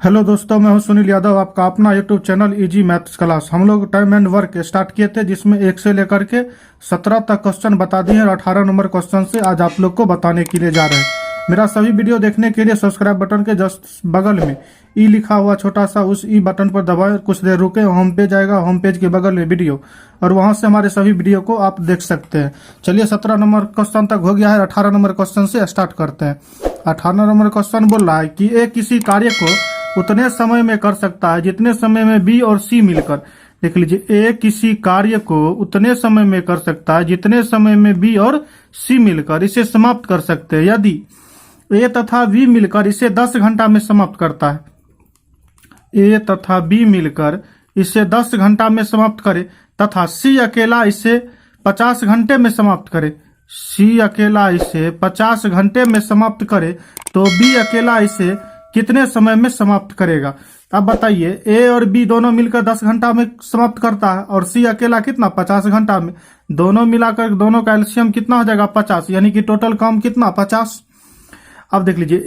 Hello दोस्तों, मैं हूं सुनील यादव, आपका अपना YouTube channel easy maths class. हम लोग टाइम एंड वर्क स्टार्ट किए थे, जिसमें 1 से लेकर के 17 तक क्वेश्चन बता दिए और 18 नंबर क्वेश्चन से आज आप लोग को बताने के लिए जा रहे हैं। मेरा सभी वीडियो देखने के लिए सब्सक्राइब बटन के जस्ट बगल में ई लिखा हुआ छोटा सा उस ई बटन पर दबाएं, कुछ देर रुके, होम पेज आएगा, होम पेज के बगल में वीडियो, और वहां से हमारे सभी वीडियो को आप देख सकते हैं। चलिए 17 नंबर क्वेश्चन तक हो गया है, 18 नंबर क्वेश्चन से स्टार्ट करते हैं। 18 नंबर क्वेश्चन बोल रहा है कि ए किसी कार्य को उतने समय में कर सकता है जितने समय में बी और सी मिलकर, देख लीजिए, ए किसी कार्य को उतने समय में कर सकता है जितने समय में बी और सी मिलकर इसे समाप्त कर सकते हैं। यदि ए तथा बी मिलकर इसे 10 घंटा में समाप्त करता है, ए तथा बी मिलकर इसे 10 घंटा में समाप्त करे तथा सी अकेला इसे 50 घंटे में समाप्त करे, सी अकेला इसे 50 घंटे में समाप्त करे, तो बी अकेला इसे कितने समय में समाप्त करेगा। अब बताइए, ए और बी दोनों मिलकर 10 घंटा में समाप्त करता है और सी अकेला कितना 50 घंटा में। दोनों मिलाकर दोनों का एलसीएम कितना हो जाएगा 50, यानी कि टोटल काम कितना 50। अब देख लीजिए,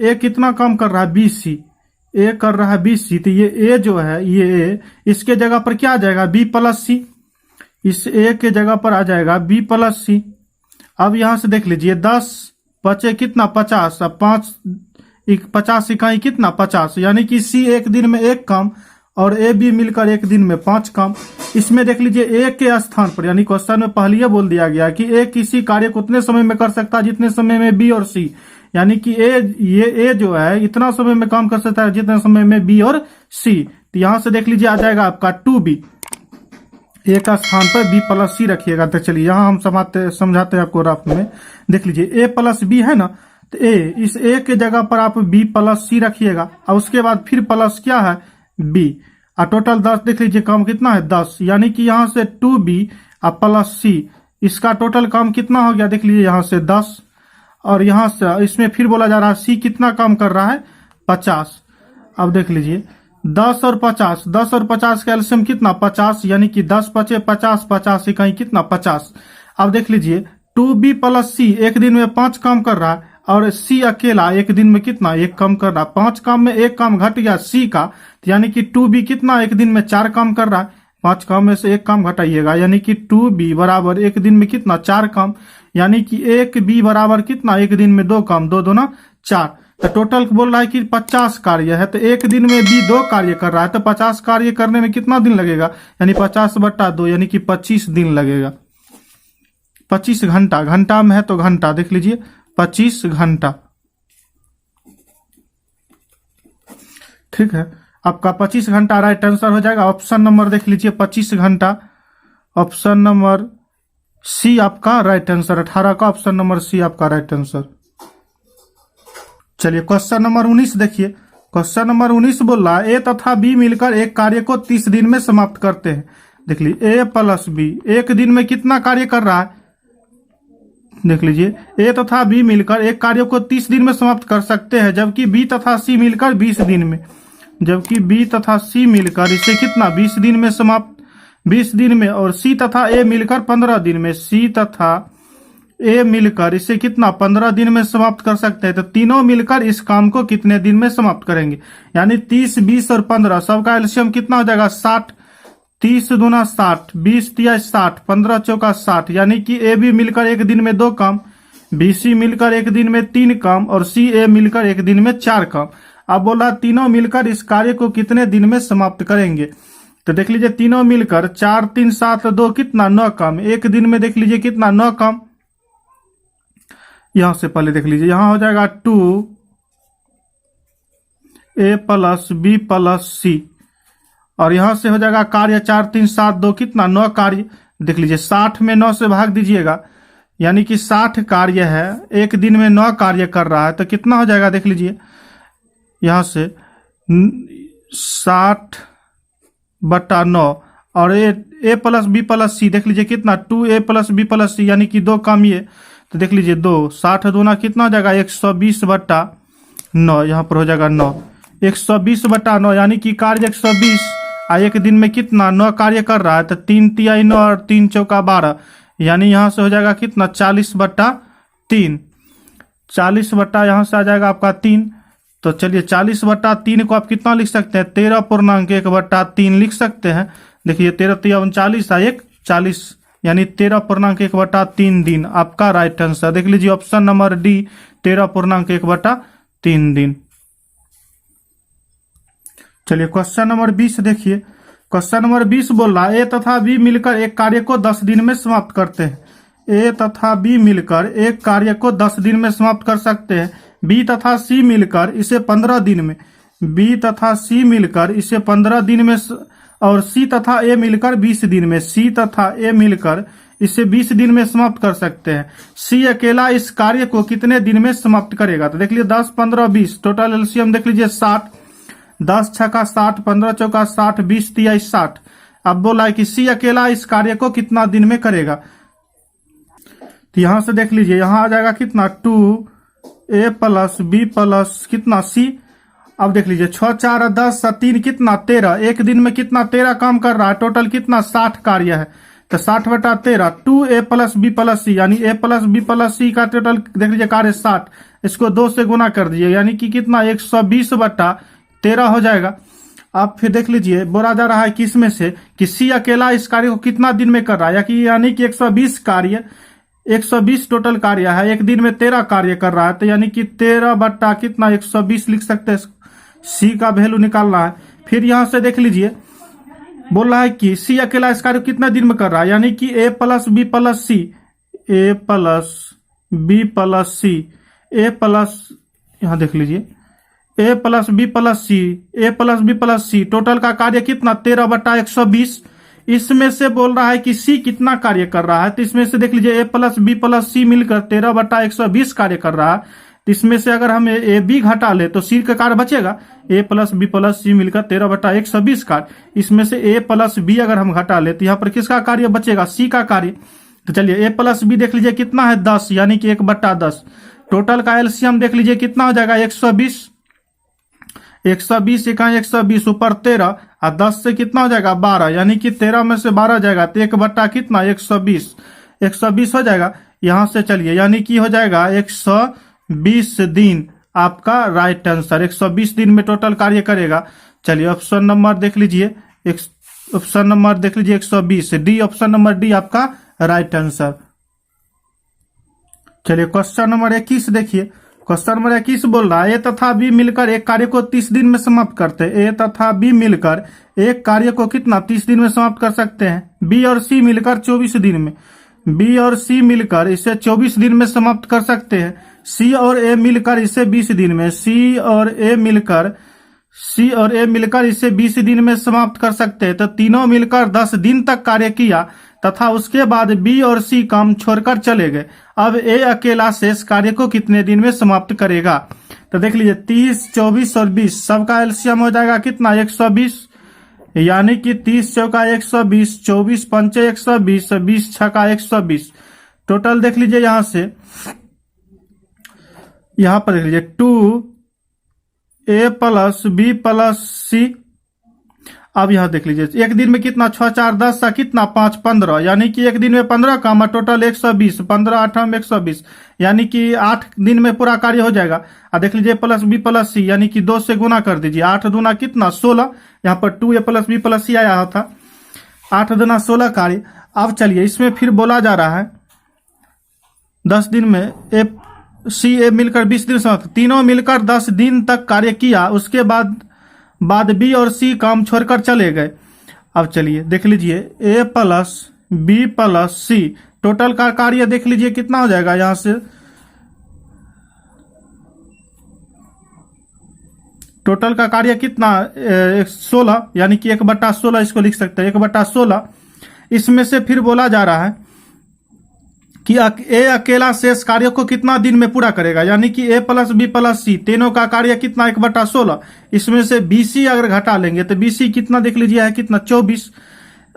ए कितना काम कर रहा है बी सी, ए कर रहा है बी सी, तो ये ए जो है, ये ए इसके जगह पर क्या आ जाएगा बी प्लस सी, इस ए के जगह पर आ जाएगा बी प्लस सी। अब यहां से देख लीजिए 10 बचे कितना 50, अब 50 इकाई कितना 50, यानी कि सी एक दिन में 1 काम और ए बी मिलकर एक दिन में 5 काम। इसमें देख लीजिए ए के स्थान पर, यानी क्वेश्चन में पहले बोल दिया गया कि ए किसी कार्य को उतने समय में कर सकता है जितने समय में बी और सी, यानी कि ए जो है इतना समय में काम कर सकता है जितने समय में बी और सी। तो यहां से देख लीजिए आ जाएगा आपका 2b, ए का स्थान पर बी प्लस सी रखिएगा। तो चलिए यहां हम समझाते हैं आपको रफ में। देख लीजिए ए प्लस बी है ना, तो ए, इस ए के जगह पर आप बी प्लस सी रखिएगा और उसके बाद फिर प्लस क्या है बी, और टोटल 10, देख लीजिए काम कितना है 10, यानी कि यहां से 2b और प्लस सी, इसका टोटल काम कितना हो गया, देख लीजिए यहां से 10, और यहां से इसमें फिर बोला जा रहा है सी कितना काम कर रहा है 50। अब देख लीजिए 10 और 50 का एलसीएम कितना 50, यानी कि 10 बचे 50, 50 इकाई कितना 50। अब देख लीजिए 2b प्लस सी एक दिन में 5 काम कर रहा है और सी अकेला एक दिन में कितना 1 काम कर रहा है। 5 काम में 1 काम घट गया सी का, तो यानी कि 2b कितना एक दिन में 4 काम कर रहा है। 5 काम में से 1 काम घटाइएगा, यानी कि 2b बराबर एक दिन में कितना 4 काम, यानी कि 1b बराबर कितना एक दिन में 2 काम, 2 दूना 4। तो टोटल बोल रहा है कि 50 कार्य है, तो एक दिन में बी 2 कार्य कर रहा है, तो 50 कार्य करने में कितना दिन लगेगा, यानी 50/2, यानी कि 25 दिन लगेगा। 25 घंटा, घंटा में है तो घंटा, देख लीजिए 25 घंटा। ठीक है, आपका 25 घंटा राइट आंसर हो जाएगा। ऑप्शन नंबर देख लीजिए 25 घंटा, ऑप्शन नंबर सी आपका राइट आंसर, 18 का ऑप्शन नंबर सी आपका राइट आंसर। चलिए क्वेश्चन नंबर 19 देखिए। क्वेश्चन नंबर 19 बोल रहा है ए तथा बी मिलकर एक कार्य को 30 दिन में समाप्त करते हैं। देख लीजिए ए प्लस बी एक दिन में कितना कार्य कर रहा है, देख लीजिए ए तथा बी मिलकर एक कार्य को 30 दिन में समाप्त कर सकते हैं, जबकि बी तथा सी मिलकर 20 दिन में, जबकि बी तथा सी मिलकर इसे कितना 20 दिन में समाप्त, 20 दिन में, और सी तथा ए मिलकर 15 दिन में, सी तथा ए मिलकर इसे कितना 15 दिन में समाप्त कर सकते हैं। तो तीनों मिलकर इस काम को कितने दिन में समाप्त करेंगे, यानी 30, 20 और 15, सबका एलसीएम कितना हो जाएगा 60, 30 दूना 60, 20 तिया 60, 15 चौका 60, यानी कि ए बी मिलकर एक दिन में 2 काम, बी सी मिलकर एक दिन में 3 काम और सी ए मिलकर एक दिन में 4 काम। अब बोला तीनों मिलकर इस कार्य को कितने दिन में समाप्त करेंगे। तो देख लीजिए तीनों मिलकर 4, 3, 7, 2 कितना 9 काम, एक दिन में देख लीजिए कितना 9 काम। यहां से पहले देख लीजिए, यहां हो जाएगा 2a प्लस बी प्लस सी, और यहां से हो जाएगा कार्य 4, 3, 7, 2 कितना 9 कार्य। देख लीजिए 60 में 9 से भाग दीजिएगा, यानी कि 60 कार्य है, एक दिन में 9 कार्य कर रहा है, तो कितना हो जाएगा देख लीजिए यहां से 60/9, और ए प्लस बी प्लस सी देख लीजिए कितना 2a प्लस बी प्लस सी, यानी कि 2 काम ये, तो देख लीजिए 2, 60 दूना कितना हो जाएगा 120/9, यहाँ पर हो जाएगा 9, 120/9, यानी कि कार्य 120, एक दिन में कितना 9 कार्य कर रहा है, तो 3 तिया 9 और 3 चौका 12, यानी यहां से हो जाएगा कितना 40/3, 40 बट्टा यहाँ से आ जाएगा आपका 3, तो चलिए 40/3 को आप कितना लिख सकते हैं, 13.1/3 लिख सकते हैं। देखिए 13×3 = 39 1 40 यानी 13.1/3 दिन आपका राइट आंसर। देख लीजिए ऑप्शन नंबर डी 13.1/3 दिन। चलिए क्वेश्चन नंबर 20 देखिए। क्वेश्चन नंबर 20 बोल रहा है ए तथा बी मिलकर एक कार्य को 10 दिन में समाप्त करते हैं। ए तथा बी मिलकर एक कार्य को 10 दिन में समाप्त कर सकते हैं। बी तथा सी मिलकर इसे 15 दिन में, बी तथा सी मिलकर इसे 15 दिन में, और सी तथा ए मिलकर 20 दिन में, सी तथा ए मिलकर इसे 20 दिन में समाप्त कर सकते हैं। सी अकेला इस कार्य को कितने दिन में समाप्त करेगा? तो देख लीजिए 10, 15, 20 टोटल एलसीएम देख लीजिए 60, 10 छक्का 60, 15 चौका 60, 20 तिया 60। अब बोला है कि सी अकेला इस कार्य को कितना दिन में करेगा? तो यहां से देख लीजिए यहां आ जाएगा कितना 2a + b + कितना c। अब देख लीजिए 6 4 10 3 कितना 13, एक दिन में कितना 13 काम कर रहा है, टोटल कितना 60 कार्य है। तो 60/13 2a + b + c यानी a + b + c का टोटल देख लीजिए कार्य 60, इसको 2 से गुना कर दीजिए यानी कि कितना 120/13 हो जाएगा। अब फिर देख लीजिए बोला जा रहा है कि इसमें से कि सी अकेला इस कार्य को कितना दिन में कर रहा है, यानी कि 120 कार्य, 120 टोटल कार्य है, एक दिन में 13 कार्य कर रहा है। तो यानी कि 13 कितना 120 लिख सकते हैं, सी का वैल्यू निकालना है। फिर यहां से देख लीजिए बोल रहा है कि सी अकेला इस कार्य को कितना दिन में कर रहा है, यानी कि a + b + c, a + b + c, a plus यहां देख लीजिए a + b + c, a + b + c total का कार्य कितना 13/120। इसमें से बोल रहा है कि सी कितना कार्य कर रहा है, तो इसमें से देख लीजिए a + b + c मिलकर 13/120 कार्य कर रहा है। तो इसमें से अगर हम ए बी घटा ले तो सी का कार्य बचेगा, a + b + c मिलकर 13/120 कार्य। इसमें से a + b अगर हम घटा ले तो यहाँ पर किसका कार्य बचेगा, सी का कार्य। तो चलिए a + b देख लीजिए कितना है 10 यानी कि 1/10। टोटल का एलसीएम देख लीजिए कितना हो जाएगा 120, 120 इकाई 120 ऊपर 13 और 10 से कितना हो जाएगा 12 यानी कि 13 में से 12 जाएगा तो 1 कितना 120, 120 हो जाएगा। यहां से चलिए यानी कि हो जाएगा 120 दिन आपका राइट आंसर, 120 दिन में टोटल कार्य करेगा। चलिए ऑप्शन नंबर देख लीजिए, ऑप्शन नंबर देख लीजिए 120 डी, ऑप्शन नंबर डी आपका राइट आंसर। चलिए क्वेश्चन नंबर 21 देखिए। क्वेश्चन नंबर 21 बोल रहा है ए तथा बी मिलकर एक कार्य को 30 दिन में समाप्त करते हैं। ए तथा बी मिलकर एक कार्य को कितना 30 दिन में समाप्त कर सकते हैं। बी और सी मिलकर 24 दिन में, बी और सी मिलकर इसे 24 दिन में समाप्त कर सकते हैं। सी और ए मिलकर इसे 20 दिन में, सी और ए मिलकर इसे 20 दिन में समाप्त कर सकते हैं। तो तीनों मिलकर 10 दिन तक कार्य किया तथा उसके बाद बी और सी काम छोड़कर चले गए। अब ए अकेला शेष कार्य को कितने दिन में समाप्त करेगा? तो देख लीजिए 30, 24 और 20 सबका एलसीएम हो जाएगा कितना 120 यानी कि 30 चौका 120, 24 पंचे 120, 20 छक्का 120। टोटल देख लीजिए यहां से, यहां पर देख लीजिए 2a + b + c। अब यहां देख लीजिए एक दिन में कितना 6 4 10 सा कितना 5 15 यानी कि एक दिन में 15 काम टोटल 120, 15 8 120 यानी कि 8 दिन में पूरा कार्य हो जाएगा। और देख लीजिए + b + c यानी कि 2 से गुना कर दीजिए, 8 दूना कितना 16, यहाँ पर 2a + b + c आया था, 8 दूना 16 कार्य। अब चलिए इसमें फिर बोला जा रहा है 10 दिन में ए सी ए मिलकर 20 दिन से, तीनों मिलकर 10 दिन तक कार्य किया, उसके बाद बी और सी काम छोड़कर चले गए। अब चलिए देख लीजिए a + b + c टोटल का कार्य देख लीजिए कितना हो जाएगा, यहां से टोटल का कार्य कितना 16 यानी कि 1/16 इसको लिख सकते हैं 1/16। इसमें से फिर बोला जा रहा है कि ए अकेला शेष कार्य को कितना दिन में पूरा करेगा, यानी कि a + b + c तीनों का कार्य कितना 1/16। इसमें से BC अगर घटा लेंगे तो BC कितना देख लीजिए है कितना 24,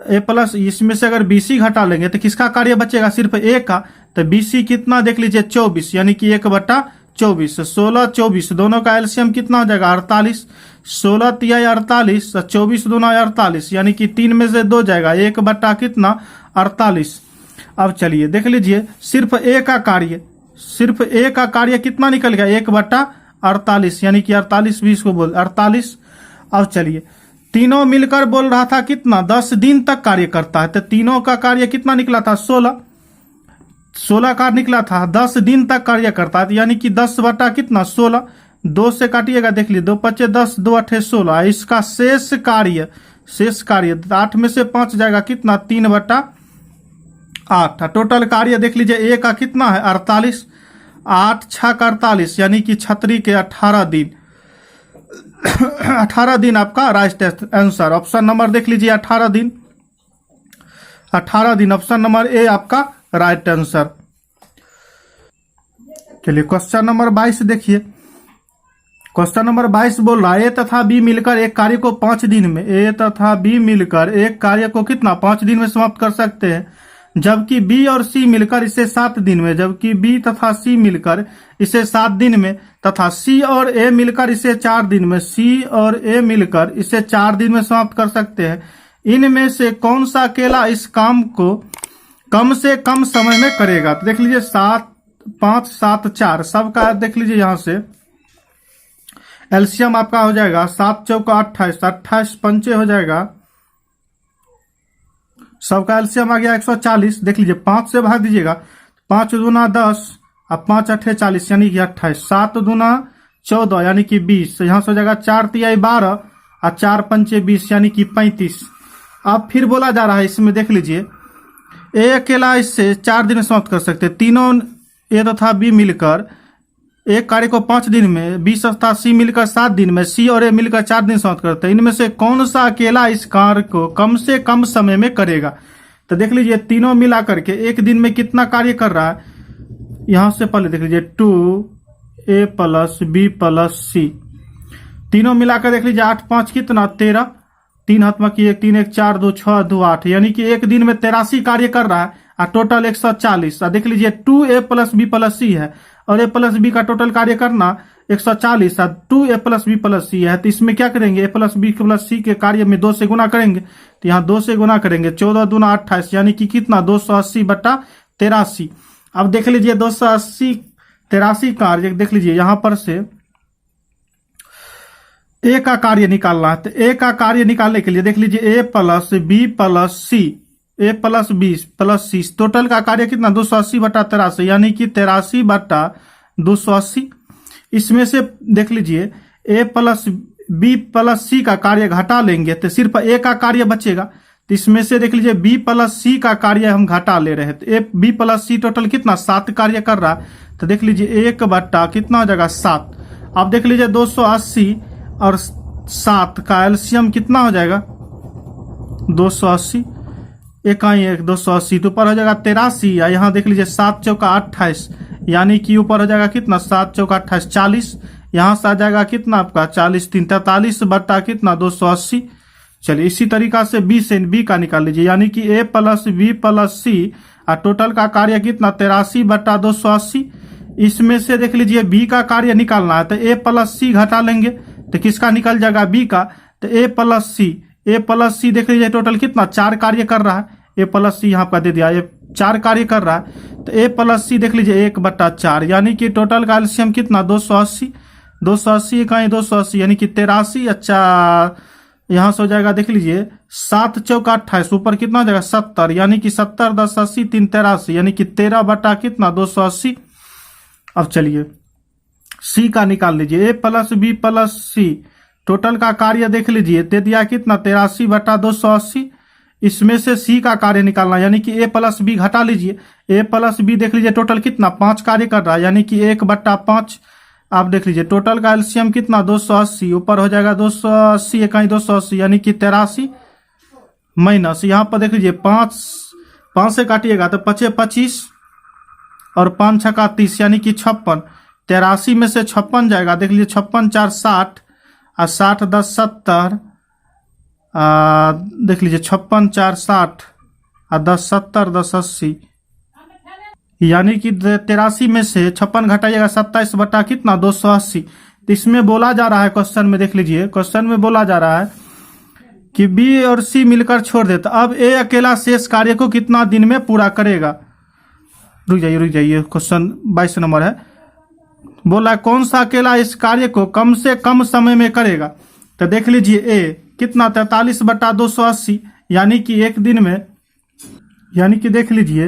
a प्लस इसमें से अगर BC घटा लेंगे तो किसका कार्य बचेगा सिर्फ a का, तो BC कितना देख लीजिए 24 यानी कि 1/24, 16 24 दोनों का एलसीएम कितना हो जाएगा 48, 16 तिया 48, 24 दूना 48 यानी कि 3 में से 2 जाएगा 1 कितना 48। अब चलिए देख लीजिए सिर्फ ए का कार्य कितना निकल गया 48 यानी कि 48 20 को बोल 48। अब चलिए तीनों मिलकर बोल रहा था कितना 10 दिन तक कार्य करता है, तो तीनों का कार्य कितना निकला था 16 का निकला था, 10 दिन तक कार्य करता है, यानी कि 10 बटा कितना 16, 2 से काटिएगा देख लीजिए 2 पचे 10 2 अठे 16। इसका शेष कार्य 8 में से 5 जाएगा कितना 3 बटा 8। टोटल कार्य देख लीजिए ए का कितना है 48, 8 6 का 48 यानी कि छतरी के 18 दिन 18 दिन आपका राइट आंसर। ऑप्शन नंबर देख लीजिए 18 दिन, 18 दिन ऑप्शन नंबर ए आपका राइट आंसर। चलिए क्वेश्चन नंबर 22 देखिए। क्वेश्चन नंबर 22 बोल रहा है ए तथा बी मिलकर एक कार्य को 5 दिन में, ए तथा बी मिलकर एक कार्य को कितना 5 दिन में समाप्त कर सकते हैं, जबकि बी और सी मिलकर इसे 7 दिन में, जबकि बी तथा सी मिलकर इसे 7 दिन में, तथा सी और ए मिलकर इसे 4 दिन में, सी और ए मिलकर इसे 4 दिन में समाप्त कर सकते हैं। इनमें से कौन सा अकेला इस काम को कम से कम समय में करेगा। तो देख लीजिए 7 5 7 4 सबका देख लीजिए, यहां से एलसीएम आपका हो जाएगा 7 चौका 28, 28 पंचे हो जाएगा, सबका एलसीएम आ गया 140। देख लीजिए 5 से भाग दीजिएगा, 5 दूना 10 और 5 अठे 40 यानी कि 28, 7 दूना 14 यानी कि 20, यहाँ से हो जाएगा 4 तिहाई 12 और 4 पंचे 20 यानी कि 35। अब फिर बोला जा रहा है इसमें देख लीजिए ए अकेला इससे 4 दिन में समाप्त कर सकते हैं। तीनों ए तथा बी मिलकर एक कार्य को 5 दिन में, बी तथा सी मिलकर 7 दिन में, सी और ए मिलकर 4 दिन समाप्त करते हैं। इनमें से कौन सा अकेला इस कार्य को कम से कम समय में करेगा। तो देख लीजिए तीनों मिला करके एक दिन में कितना कार्य कर रहा है, यहां से पहले देख लीजिए 2a प्लस बी प्लस सी, तीनों मिलाकर देख लीजिए 8 5 कितना 13, 3 हाथ में किए 3 1 4 2 6 2 8 यानी कि एक दिन में 83 कार्य कर रहा है और टोटल 140। देख लीजिए 2a प्लस बी प्लस सी है और ए प्लस बी का टोटल कार्य करना 140 और 2a प्लस बी प्लस सी है, तो इसमें क्या करेंगे ए प्लस बी प्लस सी के कार्य में 2 से गुना करेंगे, तो यहाँ 2 से गुना करेंगे 14 दूना 28 यानी कि कितना 280 बटा 83। अब देख लीजिए 280 83 कार्य देख लीजिए यहाँ पर से ए का कार्य निकालना है, तो ए का कार्य निकालने के लिए देख लीजिए ए प्लस बी प्लस सी, ए प्लस 20 प्लस सी, टोटल का कार्य कितना 280 बटा 83 यानी कि 83 बटा 280। इसमें से देख लीजिए ए प्लस बी प्लस सी का कार्य घटा लेंगे तो सिर्फ ए का कार्य बचेगा, तो इसमें से देख लीजिए बी प्लस सी का कार्य हम घटा ले रहे हैं, तो A B plus C total कितना 7 कार्य कर रहा है, तो देख लीजिए 1 बटा कितना हो जाएगा 7। अब देख लीजिए 280 और 7 का एलसीएम कितना हो जाएगा 280, 1 280 तो ऊपर हो जाएगा 83, या यहाँ देख लीजिए 7 चौका 28 यानी कि ऊपर हो जाएगा कितना 7 चौका 28 40, यहाँ से आ जाएगा कितना आपका 40 3 43 बटा कितना 280। चलिए इसी तरीका से बी से बी का निकाल लीजिए, यानी कि ए प्लस बी प्लस सी और टोटल का कार्य कितना 83 बटा 280। इसमें से देख लीजिए बी का कार्य निकालना है, तो ए प्लस सी घटा लेंगे तो किसका निकल जाएगा बी का, तो ए प्लस सी देख लीजिए टोटल कितना 4 कार्य कर रहा है, ए प्लस सी यहाँ पर दे दिया, ये 4 कार्य कर रहा है, तो ए प्लस सी देख लीजिए 1 बटा 4 यानी कि टोटल का एलसीएम कितना 280, 280 280 यानी कि 83। अच्छा यहाँ से हो जाएगा देख लीजिए 7 चौका 28 ऊपर कितना हो जाएगा 70 यानी कि 70 10 80 3 83 यानी कि 13 बटा कितना 280। अब चलिए सी का निकाल लीजिए, ए plus B plus C total का कार्य देख लीजिए दे दिया कितना 83 बटा 280। इसमें से सी का कार्य निकालना यानी कि ए प्लस बी घटा लीजिए, ए प्लस बी देख लीजिए टोटल कितना 5 कार्य कर रहा है यानी कि 1 बटा 5। आप देख लीजिए टोटल का एलसीएम कितना 280 ऊपर हो जाएगा 280 1 280 यानी कि 83 माइनस यहाँ पर देख लीजिए 5 से काटिएगा तो 5 25 और 5 छक्का 30 यानी कि 56, 83 में से 56 जाएगा देख लीजिए 56 4 60 और 60 10 70 देख लीजिए 56 4 60 और 10 70 10 80 यानी कि 83 में से 56 घटाइएगा 27 बटा कितना 280। तो इसमें बोला जा रहा है क्वेश्चन में देख लीजिए, क्वेश्चन में बोला जा रहा है कि बी और सी मिलकर छोड़ देता, अब ए अकेला शेष कार्य को कितना दिन में पूरा करेगा। रुक जाइए क्वेश्चन 22 नंबर है, बोला कौन सा अकेला इस कार्य को कम से कम समय में करेगा। तो देख लीजिए ए कितना 43/280 यानी कि एक दिन में, यानी कि देख लीजिए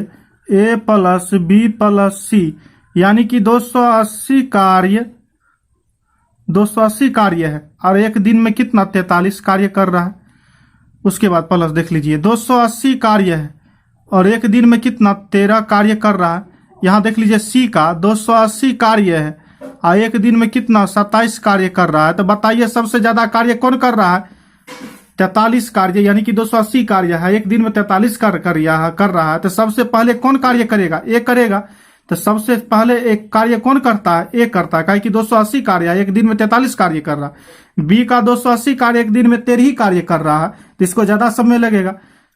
ए प्लस बी प्लस सी यानी कि 280 कार्य है और एक दिन में कितना 43 कार्य कर रहा है। उसके बाद प्लस देख लीजिए 280 कार्य है और एक दिन में कितना 13 कार्य कर रहा है। यहाँ देख लीजिए सी का 280 कार्य है और एक दिन में कितना 27 कार्य कर रहा है। तो बताइए सबसे ज्यादा कार्य कौन कर रहा है, 43 कार्य यानी कि 280 कार्य है, एक दिन में 43 कार्य कर रहा है। तो सबसे पहले कौन कार्य करेगा, ए करेगा। तो सबसे पहले एक कार्य कौन करता है, ए करता है, काहे कि 280 कार्य है, एक दिन में 43 कार्य कर रहा है। बी का 280 कार्य एक दिन में 13 कार्य कर रहा है, तो इसको ज्यादा समय लगेगा।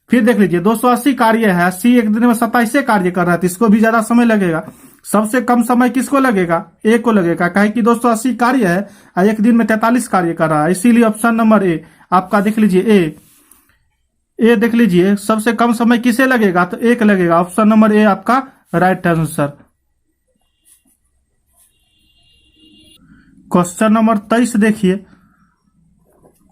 फिर देख लीजिए 280 कार्य है, सी एक दिन में 27 कार्य कर रहा है, तो इसको भी ज्यादा समय लगेगा। सबसे कम समय किसको लगेगा, ए को लगेगा, काहे कि 280 कार्य है और एक दिन में 43 कार्य कर रहा है। इसीलिए ऑप्शन नंबर ए आपका देख लीजिए ए देख लीजिए सबसे कम समय किसे लगेगा, तो एक लगेगा। ऑप्शन नंबर ए आपका राइट आंसर। क्वेश्चन नंबर 23 देखिए।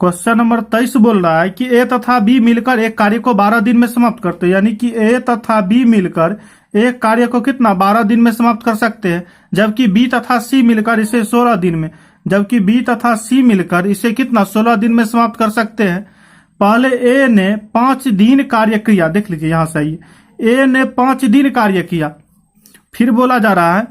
क्वेश्चन नंबर 23 बोल रहा है कि ए तथा बी मिलकर एक कार्य को 12 दिन में समाप्त करते हैं, यानी कि ए तथा बी मिलकर एक कार्य को कितना 12 दिन में समाप्त कर सकते हैं, जबकि बी तथा सी मिलकर इसे 16 दिन में, जबकि बी तथा सी मिलकर इसे कितना 16 दिन में समाप्त कर सकते हैं। पहले ए ने 5 दिन कार्य किया, देख लीजिए यहां से आइए, ए ने 5 दिन कार्य किया। फिर बोला जा रहा है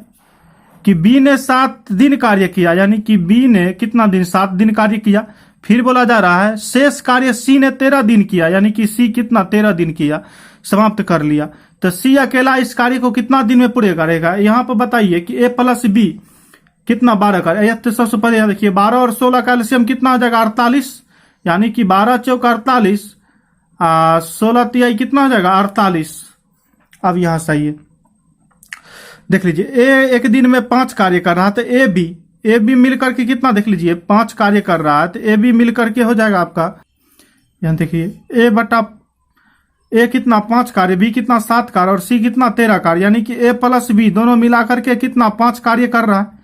कि बी ने 7 दिन कार्य किया, यानी कि बी ने कितना दिन 7 दिन कार्य किया। फिर बोला जा रहा है शेष कार्य सी ने 13 दिन किया, यानी कि सी कितना 13 दिन किया, समाप्त कर लिया। तो सी अकेला इस कार्य को कितना दिन में पूरे करेगा। यहाँ पर बताइए कि ए प्लस बी कितना 12 का। तो सबसे पहले यहाँ देखिए 12 और 16 का एलसीएम कितना हो जाएगा 48, यानी कि 12 चौक 48, 16 तिहाई कितना हो जाएगा 48। अब यहाँ सही है, देख लीजिए ए एक दिन में 5 कार्य कर रहा है, तो ए बी मिलकर के कितना देख लीजिए 5 कार्य कर रहा है, तो ए बी मिलकर के हो जाएगा आपका, यहाँ देखिए ए बटा ए कितना 5 कार्य, बी कितना 7 कार्य और सी कितना 13 कार्य, यानी कि ए प्लस बी दोनों मिलाकर के कितना 5 कार्य कर रहा है।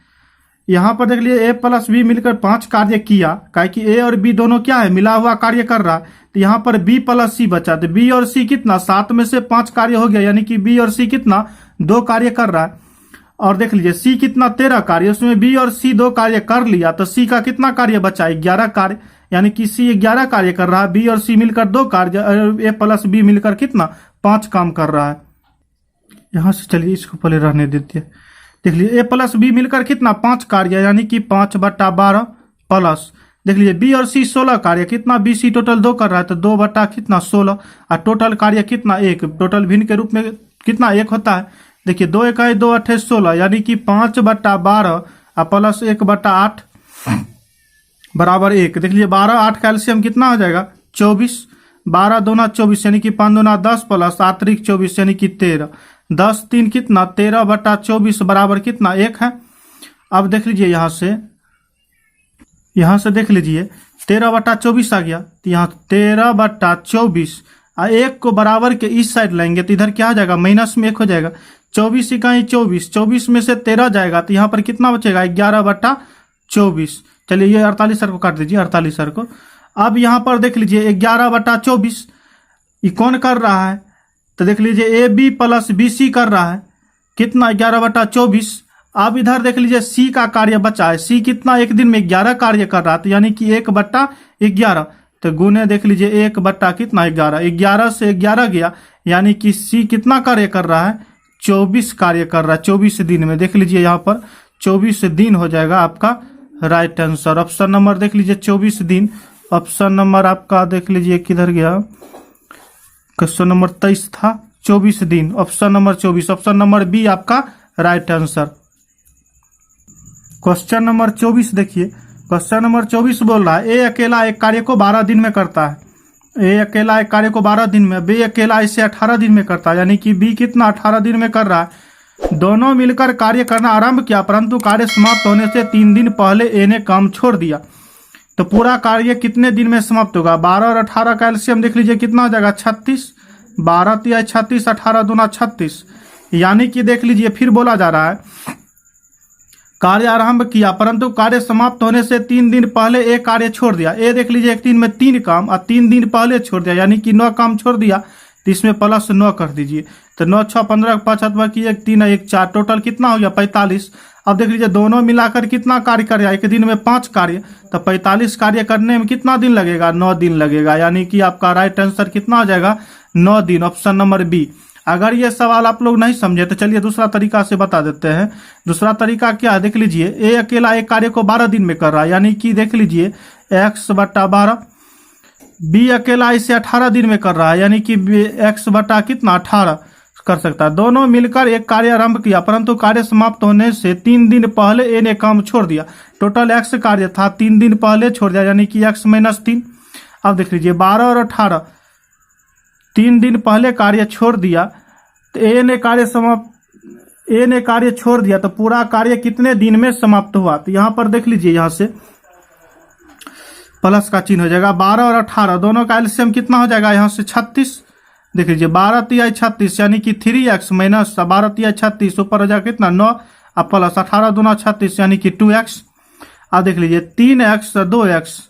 यहाँ पर देख लीजिए ए प्लस बी मिलकर 5 कार्य किया, काहे कि ए और बी दोनों क्या है मिला हुआ कार्य कर रहा है। तो यहाँ पर बी प्लस सी बचा, तो बी और सी कितना 7 में से 5 कार्य हो गया, यानी कि बी और सी कितना 2 कार्य कर रहा है। और देख लीजिए सी कितना 13 कार्य, उसमें बी और सी 2 कार्य कर लिया, तो सी का कितना कार्य बचा 11 कार्य, यानी कि सी 11 कार्य कर रहा है, बी और सी मिलकर 2 कार्य, ए प्लस बी मिलकर कितना 5 काम कर रहा है। यहां से चलिए इसको पहले रहने देते हैं। देख लीजिए ए प्लस बी मिलकर कितना 5 कार्य, यानी कि 5/12 प्लस देख लीजिए बी और सी 16 कार्य, कितना बी सी टोटल 2 कर रहा है, तो 2 बटा कितना 16 और टोटल कार्य कितना 1, टोटल भिन्न के रूप में कितना 1 होता है। देखिए 2 1 2 8 16, यानी कि 5/12 और प्लस 1/8 बराबर 1। देख लीजिए 12 8 का एलसीएम कितना हो जाएगा 24, 12 दूना 24 यानी कि 5 दूना 10 प्लस 8 24 यानी कि 13, 10 3 कितना 13/24 बराबर कितना 1 है। अब देख लीजिए यहाँ से देख लीजिए 13/24 आ गया, तो यहाँ 13/24 और 1 को बराबर के इस साइड लाएंगे तो इधर क्या हो जाएगा माइनस में 1 हो जाएगा, 24 इकाई 24 में से 13 जाएगा, तो यहाँ पर कितना बचेगा 11/24। चलिए ये 48 सर को काट दीजिए, 48 सर को। अब यहाँ पर देख लीजिए 11/24 ये कौन कर रहा है, तो देख लीजिए A B plus B C कर रहा है, कितना 11/24। अब इधर देख लीजिए सी का कार्य बचा है, सी कितना एक दिन में 11 कार्य कर रहा है, तो यानी कि 1/11, तो गुने देख लीजिए 1 बट्टा कितना 11, 11 से 11 गया, यानी कि सी कितना कार्य कर रहा है 24 कार्य कर रहा है 24 दिन में। देख लीजिए यहाँ पर 24 दिन हो जाएगा आपका राइट आंसर। ऑप्शन नंबर देख लीजिए 24 दिन। ऑप्शन नंबर आपका देख लीजिए किधर गया, क्वेश्चन नंबर 23 था 24 दिन, option number 24, option number B आपका राइट आंसर। क्वेश्चन नंबर 24 देखिए। क्वेश्चन नंबर 24 बोल रहा है ए अकेला एक कार्य को 12 दिन में करता है, ए अकेला एक कार्य को 12 दिन में, बी अकेला इसे 18 दिन में करता है, यानी कि बी कितना 18 दिन में कर रहा है। दोनों मिलकर कार्य करना आरंभ किया, परंतु कार्य समाप्त होने से 3 दिन पहले ए ने काम छोड़ दिया, तो पूरा कार्य कितने दिन में समाप्त होगा। 12 और 18 का एलसीएम देख लीजिए कितना हो जाएगा 36, 12 तिहाई 36, 18 दूना 36, यानी कि देख लीजिए फिर बोला जा रहा है कार्य आरंभ किया परंतु कार्य समाप्त होने से 3 दिन पहले एक कार्य छोड़ दिया। ये देख लीजिए, एक दिन में 3 काम और 3 दिन पहले छोड़ दिया, यानी कि 9 काम छोड़ दिया, तो इसमें प्लस 9 कर दीजिए। तो 9 6 15 5 अथवा की 1 3 1 4, टोटल कितना हो गया 45। अब देख लीजिए दोनों मिलाकर कितना कार्य करेगा, एक दिन में 5 कार्य, तो 45 कार्य करने में कितना दिन लगेगा, 9 दिन लगेगा, यानी कि आपका राइट आंसर कितना हो जाएगा, 9 दिन, ऑप्शन नंबर बी। अगर ये सवाल आप लोग नहीं समझे तो चलिए दूसरा तरीका से बता देते हैं। दूसरा तरीका क्या है, देख लीजिए, ए अकेला एक कार्य को 12 दिन में कर रहा है, यानी कि देख लीजिए x/12, बी अकेला इसे 18 दिन में कर रहा है, यानी कि x बटा कितना 18 कर सकता है। दोनों मिलकर एक कार्य आरंभ किया परंतु कार्य समाप्त होने से 3 दिन पहले ए ने काम छोड़ दिया। टोटल x कार्य था, 3 दिन पहले छोड़ दिया, यानी कि x - 3। अब देख लीजिए 12 और 18, 3 दिन पहले कार्य छोड़ दिया, तो ए ने कार्य छोड़ दिया, तो पूरा कार्य कितने दिन में समाप्त हुआ। तो यहाँ पर देख लीजिए, यहाँ से प्लस का चिन्ह हो जाएगा। 12 और 18 दोनों का एलसीएम कितना हो जाएगा, यहाँ से 36। देख लीजिए 12 तिहाई 36, यानी कि 3x माइनस 12 तिहाई 36, ऊपर हो जाएगा कितना 9 और प्लस 18 दूना 36, यानी कि 2x। अब देख लीजिए 3x 2x,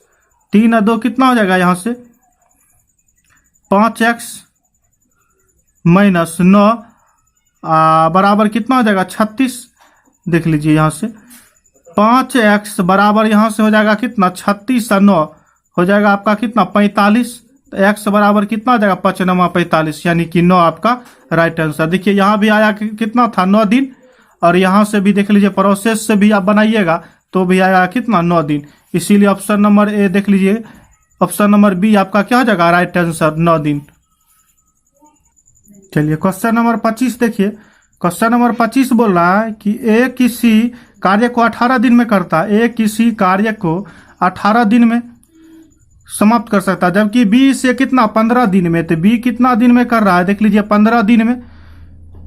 3 और 2 कितना हो जाएगा, यहाँ से 5x माइनस 9 बराबर कितना हो जाएगा 36। देख लीजिए यहाँ से 5x बराबर यहाँ से हो जाएगा कितना 36 और 9 हो जाएगा आपका कितना 45। तो x बराबर कितना हो जाएगा 5 × 9 45, यानी कि 9 आपका राइट आंसर। देखिए यहाँ भी आया कितना था 9 दिन, और यहाँ से भी देख लीजिए प्रोसेस से भी आप बनाइएगा तो भी आया कितना 9 दिन। इसीलिए ऑप्शन नंबर ए देख लीजिए, ऑप्शन नंबर बी आपका क्या हो जाएगा राइट आंसर 9 दिन। चलिए क्वेश्चन नंबर 25 देखिए। क्वेश्चन नंबर 25 बोल रहा है कि ए किसी कार्य को 18 दिन में करता है, ए किसी कार्य को 18 दिन में समाप्त कर सकता है, जबकि बी से कितना 15 दिन में। तो बी कितना दिन में कर रहा है, देख लीजिए 15 दिन में,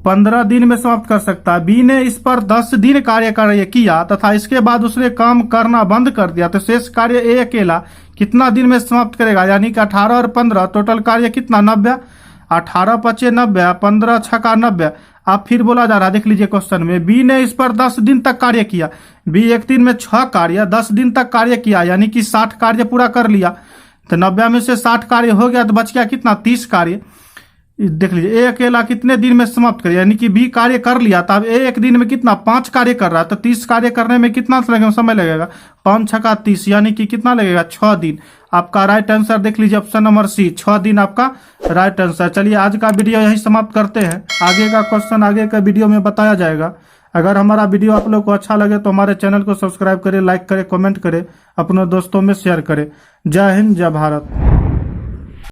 15 दिन में समाप्त कर सकता है। बी ने इस पर 10 दिन कार्य किया तथा इसके बाद उसने काम करना बंद कर दिया, तो शेष कार्य ए अकेला कितना दिन में समाप्त करेगा, यानी कि 18 और 15 टोटल कार्य कितना 90, 18 × 5 = 90, 15 × 6 = 90। अब फिर बोला जा रहा है, देख लीजिए क्वेश्चन में, बी ने इस पर 10 दिन तक कार्य किया। बी एक दिन में 6 कार्य 10 दिन तक कार्य किया, यानी कि 60 कार्य पूरा कर लिया। तो 90 में से 60 कार्य हो गया तो बच गया कितना 30 कार्य। देख लीजिए ए अकेला कितने दिन में समाप्त करे, यानी कि बी कार्य कर लिया, तब ए एक दिन में कितना 5 कार्य कर रहा है, तो 30 कार्य करने में कितना समय लगेगा, 5 × 6 = 30, यानी कि कितना लगेगा 6 दिन। आपका राइट आंसर देख लीजिए ऑप्शन नंबर सी, 6 दिन आपका राइट आंसर। चलिए आज का वीडियो यहीं समाप्त करते हैं, आगे का क्वेश्चन आगे का वीडियो में बताया जाएगा। अगर हमारा वीडियो आप लोग को अच्छा लगे तो हमारे चैनल को सब्सक्राइब करें, लाइक करें, कमेंट करें, अपने दोस्तों में शेयर करें। जय हिंद, जय भारत।